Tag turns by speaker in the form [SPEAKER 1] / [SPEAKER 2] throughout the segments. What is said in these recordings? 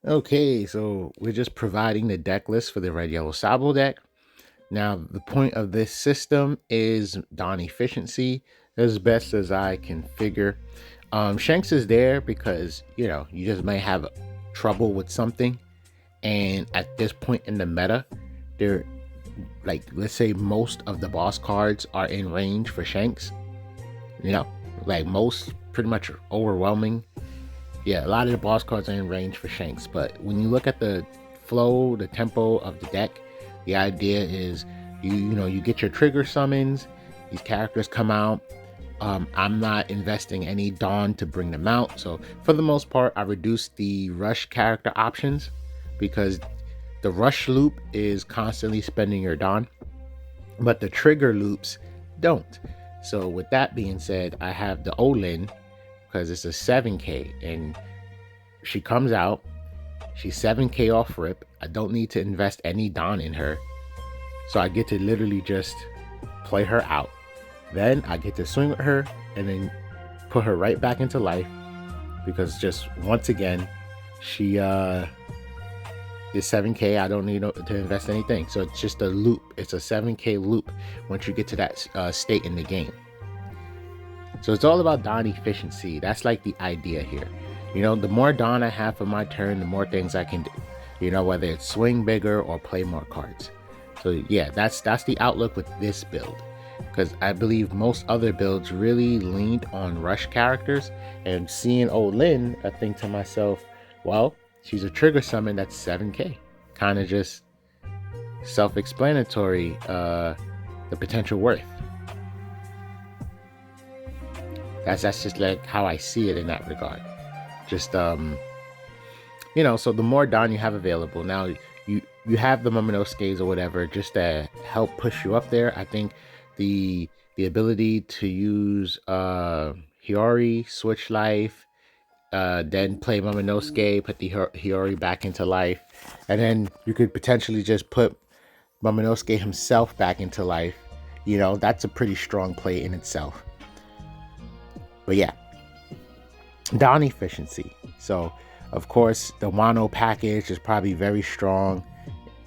[SPEAKER 1] Okay, so we're just providing the deck list for the red yellow Sabo deck. Now, the point of this system is Dawn efficiency, as best as I can figure. Shanks is there because, you just may have trouble with something. And at this point in the meta, there, like, let's say most of the boss cards are in range for Shanks. You know, like most, pretty much overwhelming. Yeah, a lot of the boss cards are in range for Shanks. But when you look at the flow, the tempo of the deck, the idea is you get your trigger summons, these characters come out. I'm not investing any Dawn to bring them out. So for the most part, I reduced the rush character options because the rush loop is constantly spending your Dawn, but the trigger loops don't. So with that being said, I have the Olin because it's a 7K and she comes out. She's 7K off rip. I don't need to invest any Dawn in her. So I get to literally just play her out. Then I get to swing with her and then put her right back into life because just once again, she is 7K. I don't need to invest anything. So it's just a loop. It's a 7K loop once you get to that state in the game. So it's all about Dawn efficiency. That's like the idea here. The more Dawn I have for my turn, the more things I can do. Whether it's swing bigger or play more cards. So yeah, that's the outlook with this build. Because I believe most other builds really leaned on rush characters. And seeing Lin, I think to myself, well, she's a trigger summon that's 7K. Kind of just self-explanatory, the potential worth. That's just like how I see it in that regard. Just so the more Dawn you have available, now you have the Mominosuke's or whatever just to help push you up there. I think the ability to use Hiyori, switch life, then play Momonosuke, put the Hiyori back into life, and then you could potentially just put Momonosuke himself back into life. That's a pretty strong play in itself. But yeah, Dawn efficiency. So, of course, the Wano package is probably very strong.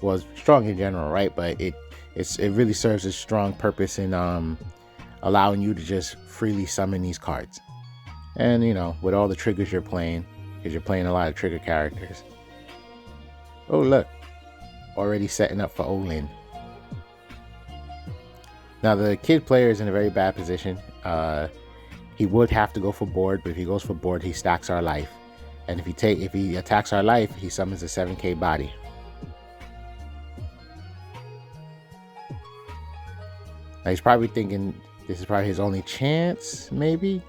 [SPEAKER 1] Well, strong in general, right? But it really serves a strong purpose in allowing you to just freely summon these cards. And with all the triggers you're playing, because you're playing a lot of trigger characters. Oh look, already setting up for Olin. Now the kid player is in a very bad position. He would have to go for board, but if he goes for board, he stacks our life. And if he attacks our life, he summons a 7K body. Now he's probably thinking this is probably his only chance, maybe.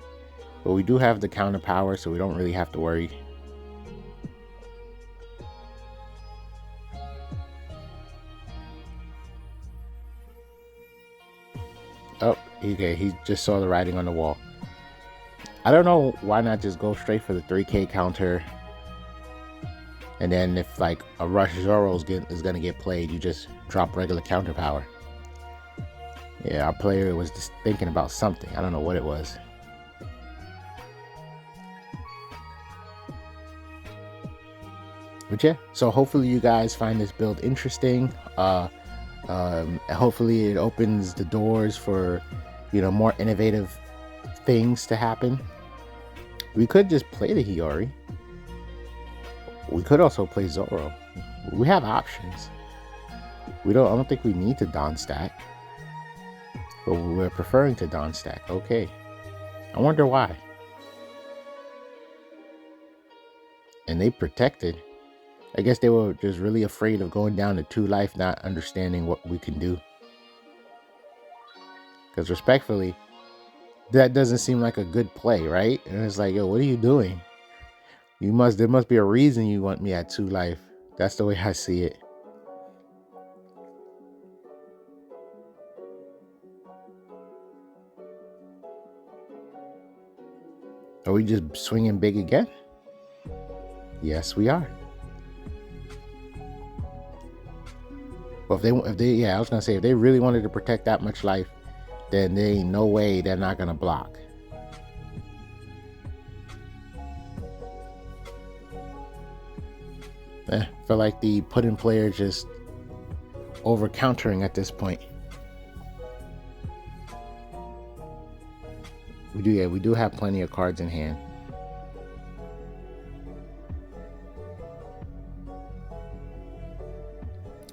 [SPEAKER 1] But we do have the counter power, so we don't really have to worry. Oh, okay, he just saw the writing on the wall. I don't know why not just go straight for the 3K counter. And then if like a Rush Zoro is going to get played, you just drop regular counter power. Yeah, our player was just thinking about something. I don't know what it was. But yeah, so hopefully you guys find this build interesting. Hopefully it opens the doors for, more innovative things to happen. We could just play the Hiyori. We could also play Zoro. We have options. I don't think we need to Dawn stack. But we're preferring to Dawn stack. Okay. I wonder why. And they protected. I guess they were just really afraid of going down to 2 life, not understanding what we can do. Because respectfully, that doesn't seem like a good play, right? And it's like, yo, what are you doing? There must be a reason you want me at 2 life. That's the way I see it. Are we just swinging big again? Yes, we are. Well, if they, I was gonna say if they really wanted to protect that much life, then there ain't no way they're not gonna block. Feel like the Puddin player just over countering at this point. We do have plenty of cards in hand.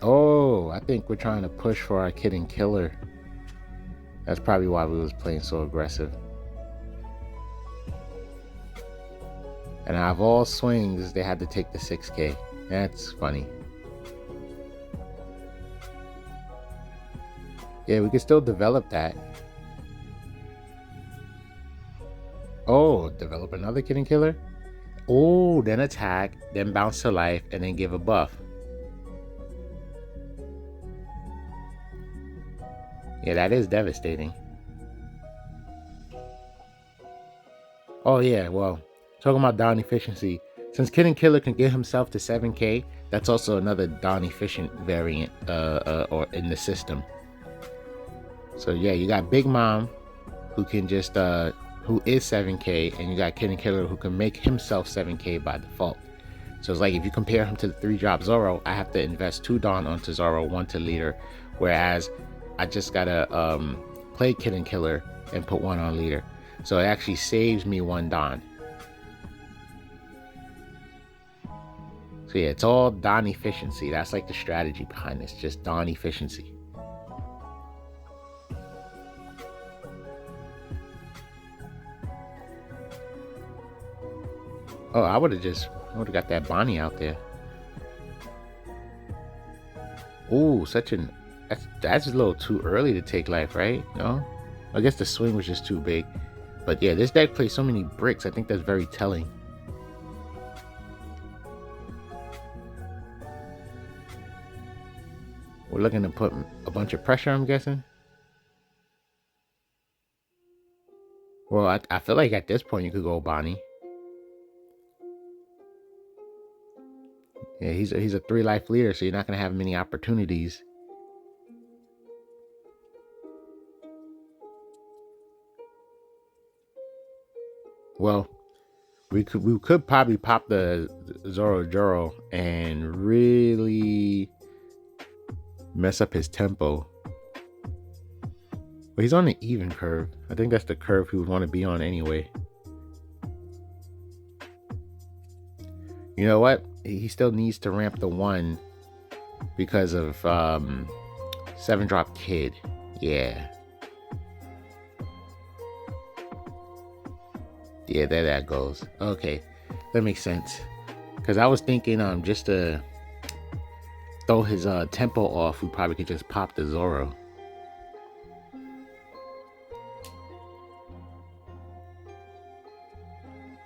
[SPEAKER 1] Oh, I think we're trying to push for our Kid and Killer. That's probably why we was playing so aggressive. And out of all swings, they had to take the 6K. That's funny. Yeah, we can still develop that. Oh, develop another Kid and Killer? Oh, then attack, then bounce to life, and then give a buff. Yeah, that is devastating. Oh yeah, well, talking about Dawn efficiency, since Kid and Killer can get himself to 7K, that's also another Dawn efficient variant or in the system. So yeah, you got Big Mom, who can just who is 7K, and you got Kid and Killer who can make himself 7K by default. So it's like if you compare him to the 3-drop Zoro, I have to invest 2 Dawn onto Zoro, 1 to leader, whereas I just gotta play Kid and Killer and put 1 on leader. So it actually saves me 1 Dawn. So yeah, it's all Dawn efficiency. That's like the strategy behind this, just Dawn efficiency. Oh, I would have got that Bonnie out there. Ooh, that's a little too early to take life, right? No? I guess the swing was just too big. But yeah, this deck plays so many bricks. I think that's very telling. We're looking to put a bunch of pressure, I'm guessing. Well, I feel like at this point you could go Bonnie. Yeah, he's a 3-life leader, so you're not gonna have many opportunities. Well, we could probably pop the Zoro Joro and really mess up his tempo. But he's on the even curve. I think that's the curve he would want to be on anyway. You know what? He still needs to ramp the 1 because of 7-drop Kid. Yeah. Yeah, there that goes. Okay, that makes sense. Because I was thinking just to throw his tempo off, we probably could just pop the Zoro.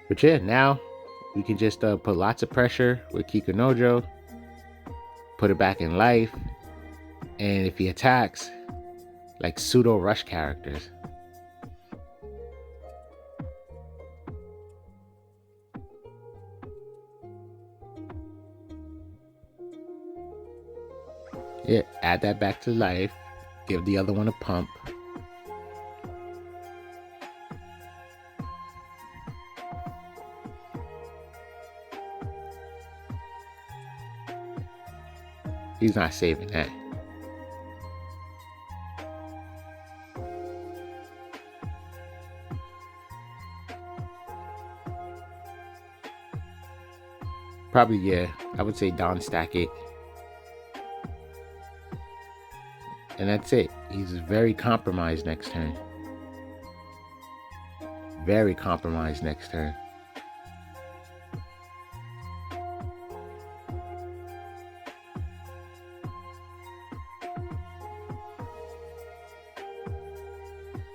[SPEAKER 1] But yeah, now we can just put lots of pressure with Kikunojo, put it back in life, and if he attacks, like pseudo rush characters. Yeah, add that back to life, give the other one a pump. He's not saving that. Probably, yeah. I would say Dawn stack it. And that's it. He's very compromised next turn. Very compromised next turn.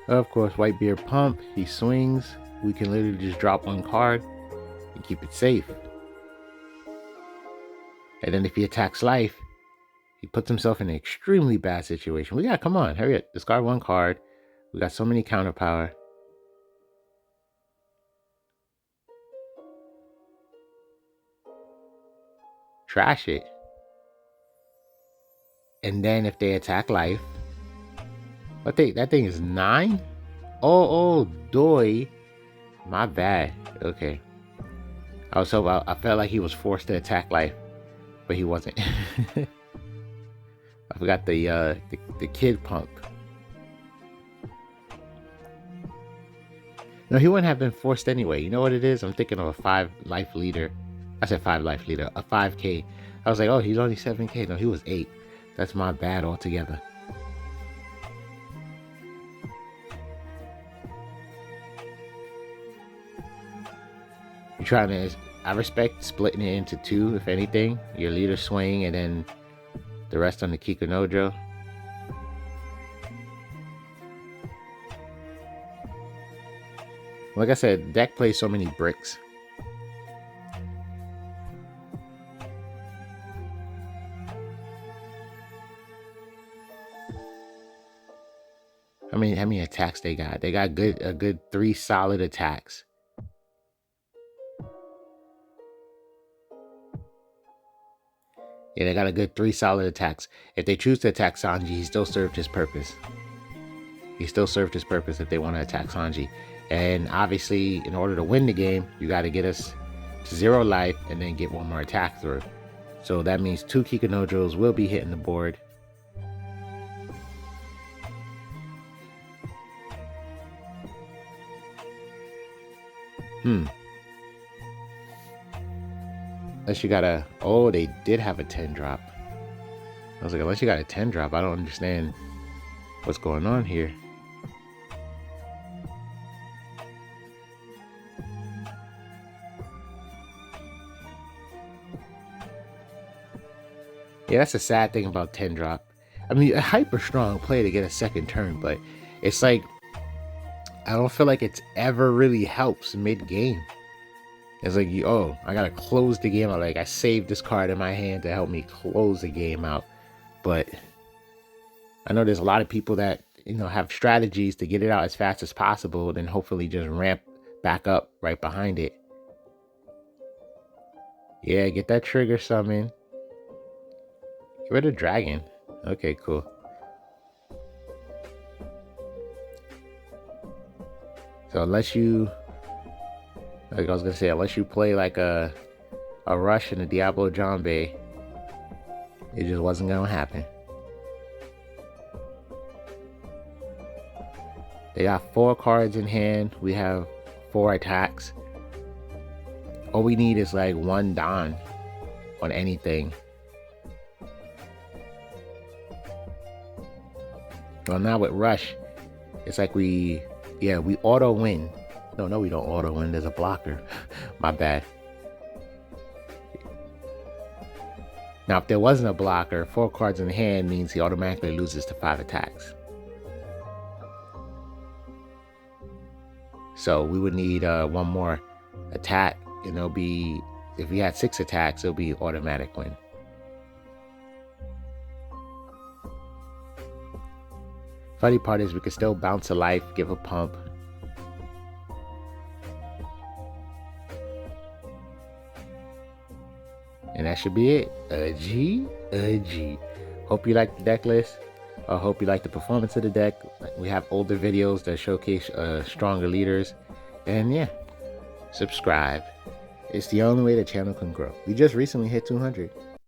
[SPEAKER 1] Of course, Whitebeard pump. He swings. We can literally just drop 1 card and keep it safe. And then if he attacks life, he puts himself in an extremely bad situation. We gotta, come on, hurry up. Discard 1 card. We got so many counter power. Trash it. And then if they attack life, what that thing is 9? Oh, doy. My bad. Okay. I felt like he was forced to attack life. but he wasn't. I forgot the kid pump. No, he wouldn't have been forced anyway. You know what it is? I'm thinking of a 5 life leader. I said 5 life leader, a 5K. I was like, oh, he's only 7K. No, he was 8. That's my bad altogether. You're trying to, I respect splitting it into 2, if anything. Your leader swing and then the rest on the Kikunojo. Like I said, deck plays so many bricks. How many attacks they got? They got a good 3 solid attacks. Yeah, they got a good 3 solid attacks. If they choose to attack Sanji, he still served his purpose. He still served his purpose if they want to attack Sanji. And obviously, in order to win the game, you got to get us to 0 life and then get 1 more attack through. So that means 2 Kikunojos will be hitting the board. Unless you got a... Oh, they did have a 10 drop. I was like, unless you got a 10 drop, I don't understand what's going on here. Yeah, that's a sad thing about 10 drop. I mean, a hyper strong play to get a second turn, but it's like, I don't feel like it's ever really helps mid-game. It's like, oh, I gotta close the game out. Like, I saved this card in my hand to help me close the game out. But I know there's a lot of people that, you know, have strategies to get it out as fast as possible, then hopefully just ramp back up right behind it. Yeah, get that trigger summon. Get rid of dragon. Okay, cool. So unless you, like I was gonna say, unless you play like a rush in the Diablo Jambe, it just wasn't gonna happen. They got 4 cards in hand. We have 4 attacks. All we need is like 1 Don on anything. Well, now with Rush, it's like we auto win. No, we don't auto win. There's a blocker. My bad. Now, if there wasn't a blocker, 4 cards in hand means he automatically loses to 5 attacks. So we would need 1 more attack, and it'll be, if we had 6 attacks, it'll be automatic win. Funny part is we could still bounce a life, give a pump. And that should be it. A G. Hope you like the deck list. I hope you like the performance of the deck. We have older videos that showcase stronger leaders. And yeah, subscribe. It's the only way the channel can grow. We just recently hit 200.